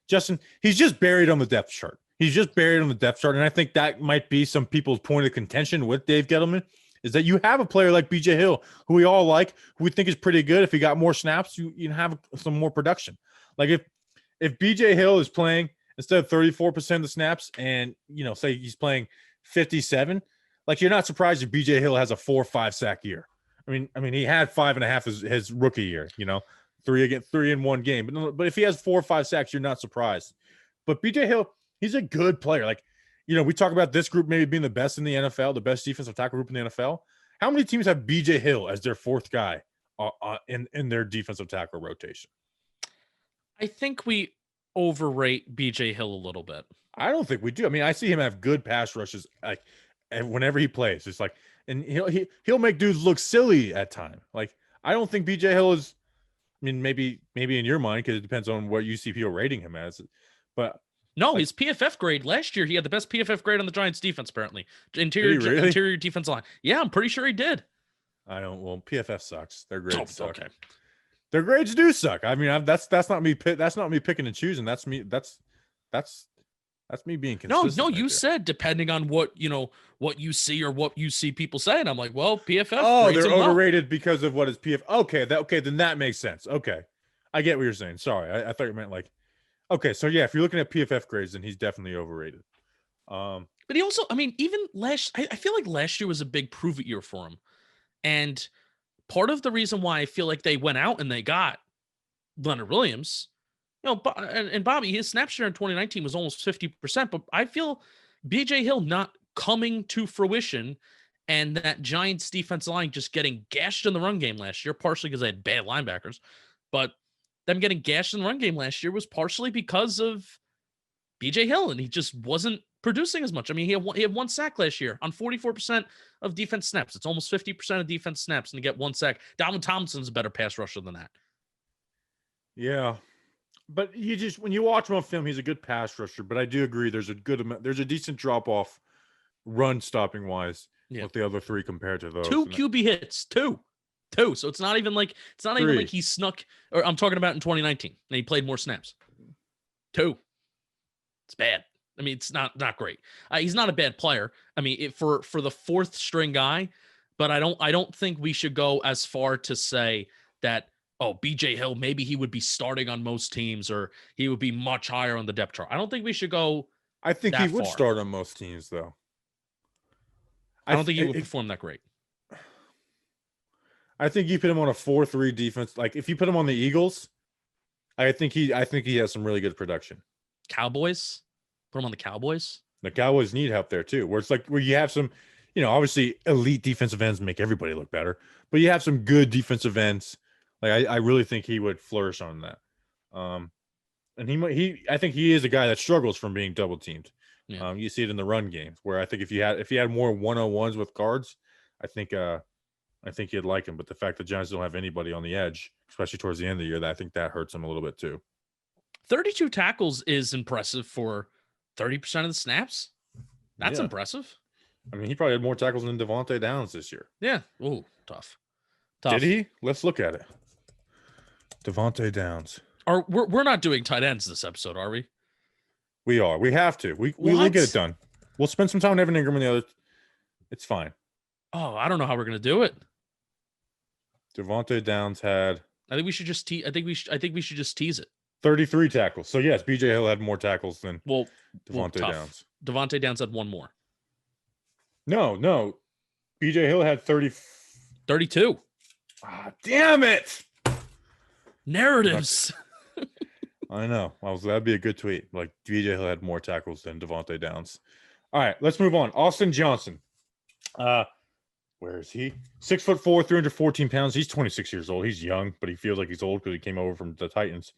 Justin, he's just buried on the depth chart. And I think that might be some people's point of contention with Dave Gettleman, is that you have a player like BJ Hill, who we all like, who we think is pretty good. If he got more snaps, you have some more production. Like if BJ Hill is playing instead of 34% of the snaps, and say he's playing 57, like you're not surprised if BJ Hill has a 4 or 5 sack year. I mean he had 5.5 his rookie year, 3 in 1 game. But if he has 4 or 5 sacks, you're not surprised. But BJ Hill, he's a good player. Like, we talk about this group maybe being the best in the NFL, the best defensive tackle group in the NFL. How many teams have BJ Hill as their 4th guy in their defensive tackle rotation? I think we overrate BJ Hill a little bit. I don't think we do. I mean, I see him have good pass rushes, like, and whenever he plays, it's like, and he'll make dudes look silly at times. Like, I don't think BJ Hill is. I mean, maybe in your mind, because it depends on what you see people rating him as, but. No, his PFF grade last year, he had the best PFF grade on the Giants defense, apparently. Interior defense line. Yeah, I'm pretty sure he did. Well, PFF sucks. Their grades suck. Okay. Their grades do suck. I mean, that's not me. That's not me picking and choosing. That's me. That's me being consistent. No, you said depending on what you see or what you see people saying. I'm like, well, PFF. Oh, they're overrated because of what is PFF. Okay, then that makes sense. Okay, I get what you're saying. Sorry, I thought you meant like. Okay, so yeah, if you're looking at PFF grades, then he's definitely overrated. But he also, I mean, even I feel like last year was a big prove it year for him. And part of the reason why I feel like they went out and they got Leonard Williams, and Bobby, his snap share in 2019 was almost 50%, but I feel BJ Hill not coming to fruition, and that Giants defense line just getting gashed in the run game last year, partially because they had bad linebackers, but them getting gashed in the run game last year was partially because of BJ Hill, and he just wasn't producing as much. I mean, he had 1 sack last year on 44% of defense snaps. It's almost 50% of defense snaps, and to get 1 sack. Dalvin Tomlinson's a better pass rusher than that. Yeah, but when you watch him on film, he's a good pass rusher. But I do agree, there's a decent drop off run stopping wise with the other 3 compared to those. 2 QB hits, 2. So it's not even like he snuck. Or I'm talking about in 2019, and he played more snaps. 2. It's bad. I mean, it's not great. He's not a bad player. I mean, for the 4th string guy, but I don't think we should go as far to say that, BJ Hill, maybe he would be starting on most teams, or he would be much higher on the depth chart. I don't think we should go. I think he would start on most teams, though. I don't think he would perform that great. I think you put him on a 4-3 defense. Like if you put him on the Eagles, I think he has some really good production. Cowboys, put him on the Cowboys. The Cowboys need help there too. Where it's like where you have some, obviously elite defensive ends make everybody look better, but you have some good defensive ends. Like I really think he would flourish on that. And I think he is a guy that struggles from being double teamed. Yeah. You see it in the run games where I think if he had more 1-on-1s with guards, I think you'd like him. But the fact that Giants don't have anybody on the edge, especially towards the end of the year, I think that hurts him a little bit too. 32 tackles is impressive for 30% of the snaps. That's impressive. I mean, he probably had more tackles than Devontae Downs this year. Yeah. Ooh, tough. Did he? Let's look at it. Devontae Downs. We're not doing tight ends this episode, are we? We are. We have to. We will get it done. We'll spend some time with Evan Ingram and the other. It's fine. Oh, I don't know how we're going to do it. Devontae Downs had I think we should just I think we should just tease it. 33 tackles. So yes, BJ Hill had more tackles than Devontae Downs. Devontae Downs had one more. No. BJ Hill had 32. Ah, damn it. Narratives. I know. That'd be a good tweet. Like BJ Hill had more tackles than Devontae Downs. All right, let's move on. Austin Johnson. Where is he? 6'4", 314 pounds. He's 26 years old. He's young, but he feels like he's old because he came over from the Titans.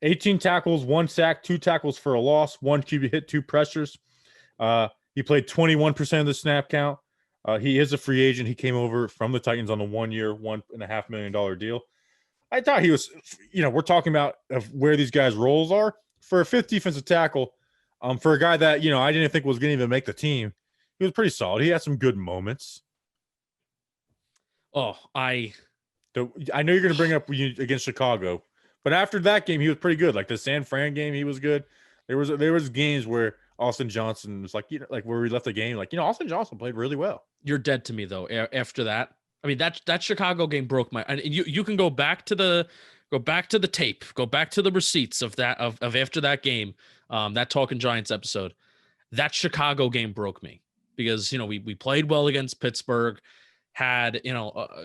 18 tackles, 1 sack, 2 tackles for a loss, 1 QB hit, 2 pressures. He played 21% of the snap count. He is a free agent. He came over from the Titans on a 1-year, $1.5 million deal. I thought he was, we're talking about where these guys' roles are. For a fifth defensive tackle, for a guy that, I didn't think was going to even make the team, he was pretty solid. He had some good moments. I know you're going to bring up against Chicago, but after that game, he was pretty good. Like the San Fran game, he was good. There was games where Austin Johnson was like where we left the game, Austin Johnson played really well. You're dead to me though. After that, I mean that Chicago game broke my. And you can go back to the tape, go back to the receipts of that of after that game, that Talking Giants episode. That Chicago game broke me because we played well against Pittsburgh. Had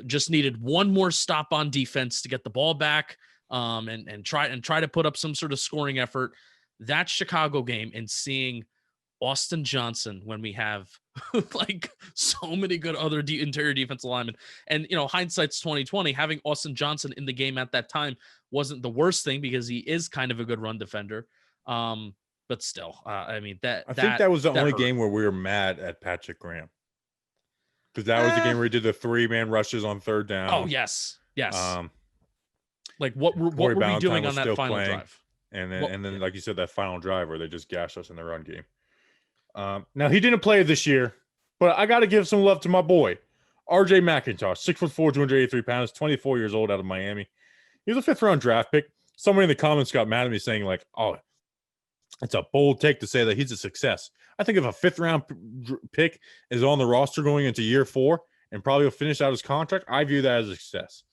just needed one more stop on defense to get the ball back, and try to put up some sort of scoring effort. That Chicago game and seeing Austin Johnson when we have like so many good other interior defensive linemen, and hindsight's 2020. Having Austin Johnson in the game at that time wasn't the worst thing because he is kind of a good run defender. But still, I mean I think that was the only game where we were mad at Patrick Graham. Because that was the game where he did the 3-man rushes on third down. Oh, yes. Like what were we doing on that final drive? And then, like you said, that final drive where they just gashed us in the run game. Now, he didn't play this year, but I got to give some love to my boy, RJ McIntosh, 6'4", 283 pounds, 24 years old, out of Miami. He was a 5th-round draft pick. Somebody in the comments got mad at me saying, like, oh, it's a bold take to say that he's a success. I think if a 5th-round pick is on the roster going into year 4 and probably will finish out his contract, I view that as a success.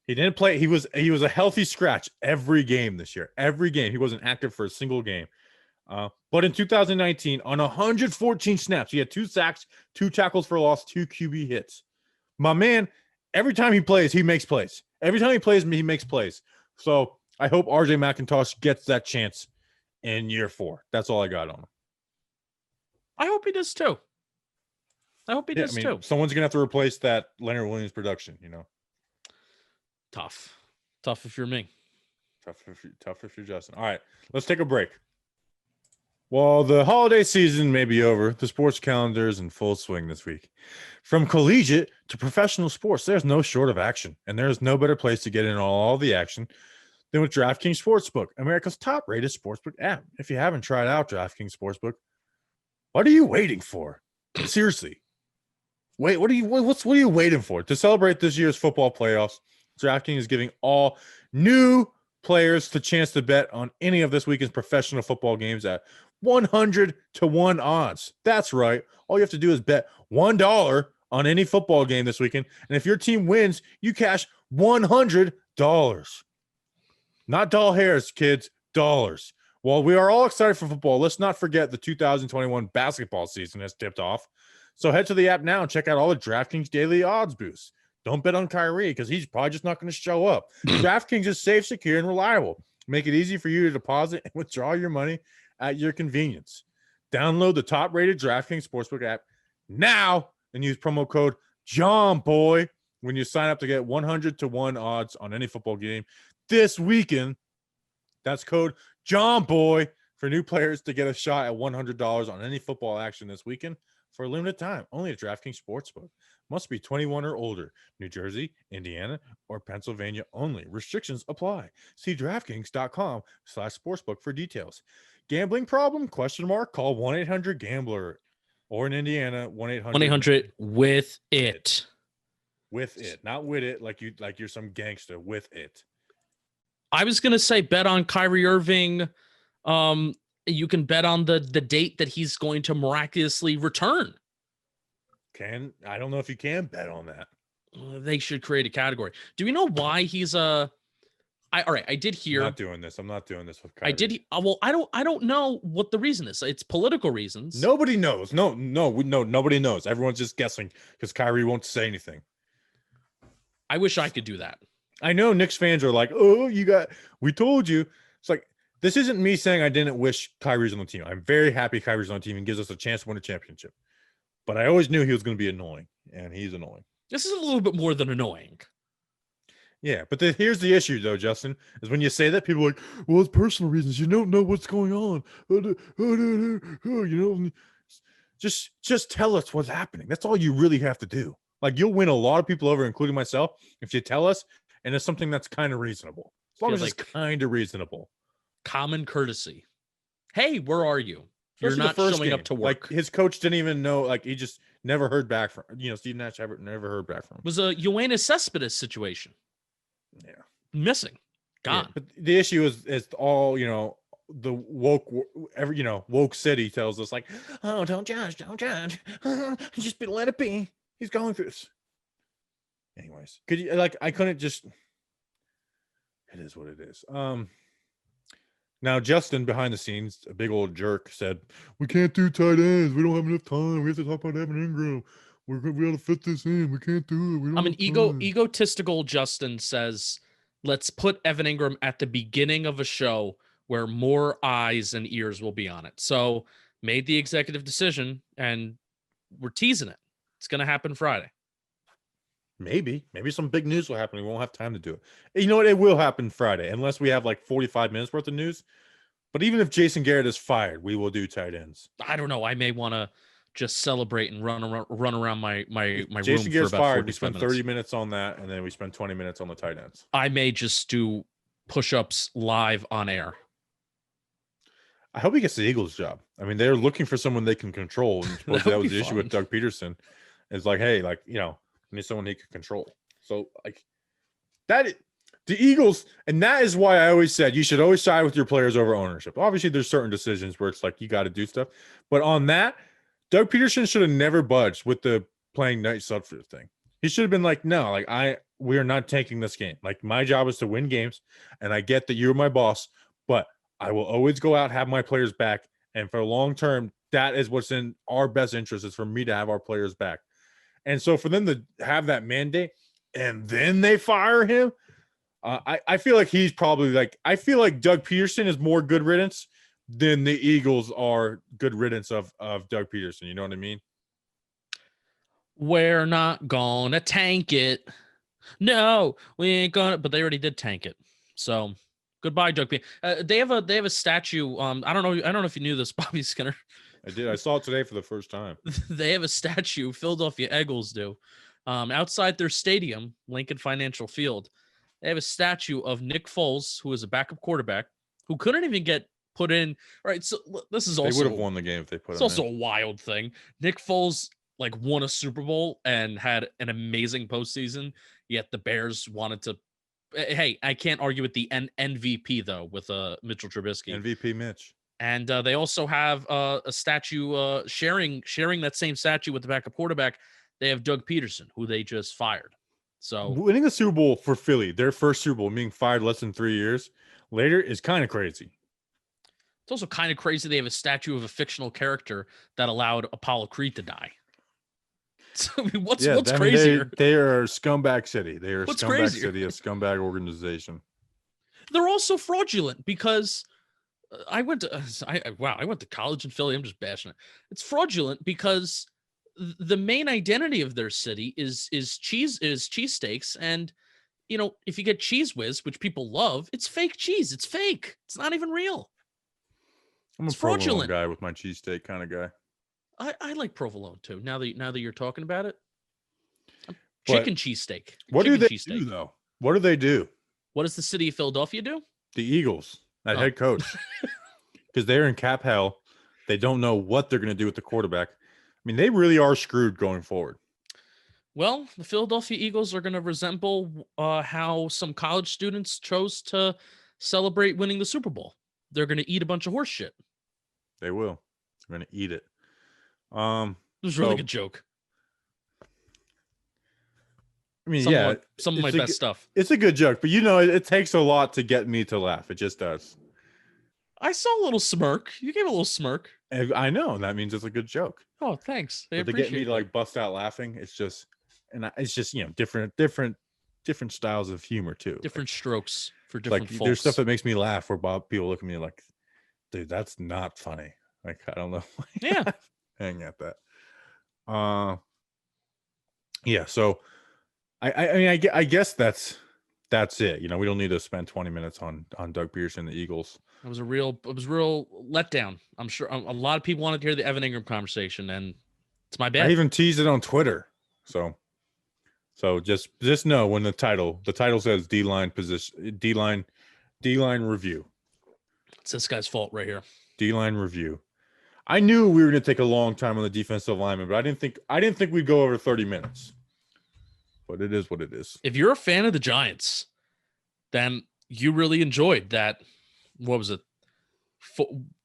He didn't play. He was a healthy scratch every game this year. Every game. He wasn't active for a single game. But in 2019, on 114 snaps, he had 2 sacks, 2 tackles for a loss, 2 QB hits. My man, every time he plays, he makes plays. Every time he plays, he makes plays. So I hope RJ McIntosh gets that chance in year 4. That's all I got on him. I hope he does too. Someone's gonna have to replace that Leonard Williams production. Tough if you're me. Tough if you're Justin. All right, let's take a break. Well, the holiday season may be over. The sports calendar is in full swing this week. From collegiate to professional sports, there's no short of action, and there's no better place to get in on all the action than with DraftKings Sportsbook, America's top-rated sportsbook app. If you haven't tried out DraftKings Sportsbook, what are you waiting for? Seriously. Wait, what are you waiting for? To celebrate this year's football playoffs, DraftKings is giving all new players the chance to bet on any of this weekend's professional football games at 100-1 odds. That's right. All you have to do is bet $1 on any football game this weekend, and if your team wins, you cash $100. Not doll hairs, kids, dollars. While we are all excited for football, let's not forget the 2021 basketball season has tipped off. So head to the app now and check out all the DraftKings daily odds boosts. Don't bet on Kyrie because he's probably just not going to show up. DraftKings is safe, secure, and reliable. Make it easy for you to deposit and withdraw your money at your convenience. Download the top-rated DraftKings Sportsbook app now and use promo code JOHNBOY when you sign up to get 100-1 odds on any football game this weekend. That's code JOHNBOY for new players to get a shot at $100 on any football action this weekend for a limited time. Only at DraftKings Sportsbook. Must be 21 or older. New Jersey, Indiana, or Pennsylvania only. Restrictions apply. See DraftKings.com/sportsbook for details. Gambling problem? Question mark? Call 1-800-GAMBLER. Or in Indiana, 1-800-WITH-IT. With it, not with it, like you're some gangster. With it. I was gonna say bet on Kyrie Irving. You can bet on the date that he's going to miraculously return. I don't know if you can bet on that. They should create a category. Do we know why he's all right, I did hear. I'm not doing this. I'm not doing this with Kyrie. I did. Well, I don't know what the reason is. It's political reasons. Nobody knows. Nobody knows. Everyone's just guessing because Kyrie won't say anything. I wish I could do that. I know Knicks fans are like, oh, we told you. It's like, this isn't me saying I didn't wish Kyrie's on the team. I'm very happy Kyrie's on the team and gives us a chance to win a championship. But I always knew he was going to be annoying, and he's annoying. This is a little bit more than annoying. Yeah, but here's the issue, though, Justin, is when you say that, people are like, well, it's personal reasons. You don't know what's going on. Just tell us what's happening. That's all you really have to do. Like, you'll win a lot of people over, including myself, if you tell us, and it's something that's kind of reasonable. As long as it's kind of reasonable. Common courtesy. Hey, where are you? You're not showing up to work. Like, his coach didn't even know. Like, he just never heard back from. Steve Nash never heard back from him. It was a Yoenis Cespedes situation. Yeah, missing, gone. Yeah, but the issue is all the woke city tells us, like, oh, don't judge, just let it be. He's going through this. Anyways, could you I couldn't just. It is what it is. Now Justin behind the scenes, a big old jerk, said we can't do tight ends. We don't have enough time. We have to talk about Evan Ingram. We got to fit this in. We can't do it. I'm an egotistical Justin says, let's put Evan Ingram at the beginning of a show where more eyes and ears will be on it. So made the executive decision, and we're teasing it. It's going to happen Friday. Maybe some big news will happen. We won't have time to do it. You know what? It will happen Friday, unless we have like 45 minutes worth of news. But even if Jason Garrett is fired, we will do tight ends. I don't know. I may want to just celebrate and run around my Jason room Garrett's for about fired. 45 We spend minutes. 30 minutes on that, and then we spend 20 minutes on the tight ends. I may just do push-ups live on air. I hope he gets the Eagles job. I mean, they're looking for someone they can control. And that was the issue with Doug Peterson. It's like, hey, need someone he can control. So, the Eagles, and that is why I always said you should always side with your players over ownership. Obviously, there's certain decisions where it's like you got to do stuff. But on that, Doug Peterson should have never budged with the playing Nate Sudford thing. He should have been like, no, we are not taking this game. Like, my job is to win games, and I get that you're my boss, but I will always go out, have my players back, and for long term, that is what's in our best interest, is for me to have our players back. And so for them to have that mandate and then they fire him, I feel like he's probably I feel like Doug Peterson is more good riddance than the Eagles are good riddance of Doug Peterson. You know what I mean? We're not gonna tank it. No, we ain't gonna. But they already did tank it. So goodbye, Doug Peterson. They have a statue. I don't know if you knew this, Bobby Skinner. I did. I saw it today for the first time. They have a statue. Philadelphia Eagles do. Outside their stadium, Lincoln Financial Field, they have a statue of Nick Foles, who is a backup quarterback, who couldn't even get put in. All right, so this is also they would have won the game if they put. It's also a wild thing. Nick Foles won a Super Bowl and had an amazing postseason. Yet the Bears wanted to. Hey, I can't argue with the MVP though with Mitchell Trubisky. MVP Mitch. And they also have a statue sharing that same statue with the backup quarterback. They have Doug Peterson, who they just fired. So winning the Super Bowl for Philly, their first Super Bowl, being fired less than 3 years later, is kind of crazy. It's also kind of crazy they have a statue of a fictional character that allowed Apollo Creed to die. So I mean, what's crazier? They are a scumbag city. They are a scumbag crazier? City, a scumbag organization. They're also fraudulent because I went to college in Philly. I'm just bashing it. It's fraudulent because the main identity of their city is cheesesteaks, and if you get Cheese Whiz, which people love, it's fake cheese. It's fake. It's not even real. I'm a provolone guy with my cheesesteak kind of guy. I like provolone too. Now that you're talking about it, chicken cheesesteak. What do they do though? What do they do? What does the city of Philadelphia do? The Eagles, that head coach, because they're in cap hell. They don't know what they're going to do with the quarterback. I mean, they really are screwed going forward. Well, the Philadelphia Eagles are going to resemble how some college students chose to celebrate winning the Super Bowl. They're going to eat a bunch of horse shit. They will. They're going to eat it. It was a really good joke. I mean, some of my best stuff. It's a good joke, but it takes a lot to get me to laugh. It just does. I saw a little smirk. You gave a little smirk. I know. That means it's a good joke. Oh, thanks. But to get me to like bust out laughing, it's just different styles of humor too. Different strokes for different folks. There's stuff that makes me laugh where people look at me like, dude, that's not funny. Like, I don't know. Yeah. Hang at that. Yeah. So I guess that's it. We don't need to spend 20 minutes on Doug Peterson and the Eagles. It was real letdown. I'm sure a lot of people wanted to hear the Evan Ingram conversation, and it's my bad. I even teased it on Twitter. So just know when the title says D-line position, D-line review. It's this guy's fault right here. D-line review. I knew we were going to take a long time on the defensive lineman, but I didn't think we'd go over 30 minutes. But it is what it is. If you're a fan of the Giants, then you really enjoyed that. What was it?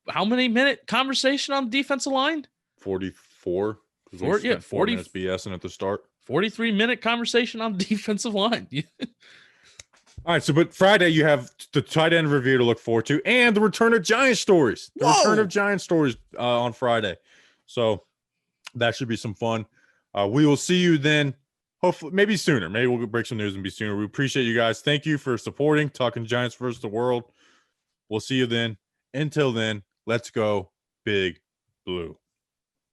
How many minute conversation on the defensive line? 44. 40 minutes BSing at the start. 43-minute conversation on the defensive line. All right, but Friday you have the tight end review to look forward to, and the return of Giant stories. Return of Giant stories on Friday, so that should be some fun. We will see you then. Hopefully, maybe sooner. Maybe we'll break some news and be sooner. We appreciate you guys. Thank you for supporting Talking Giants versus the World. We'll see you then. Until then, let's go Big Blue.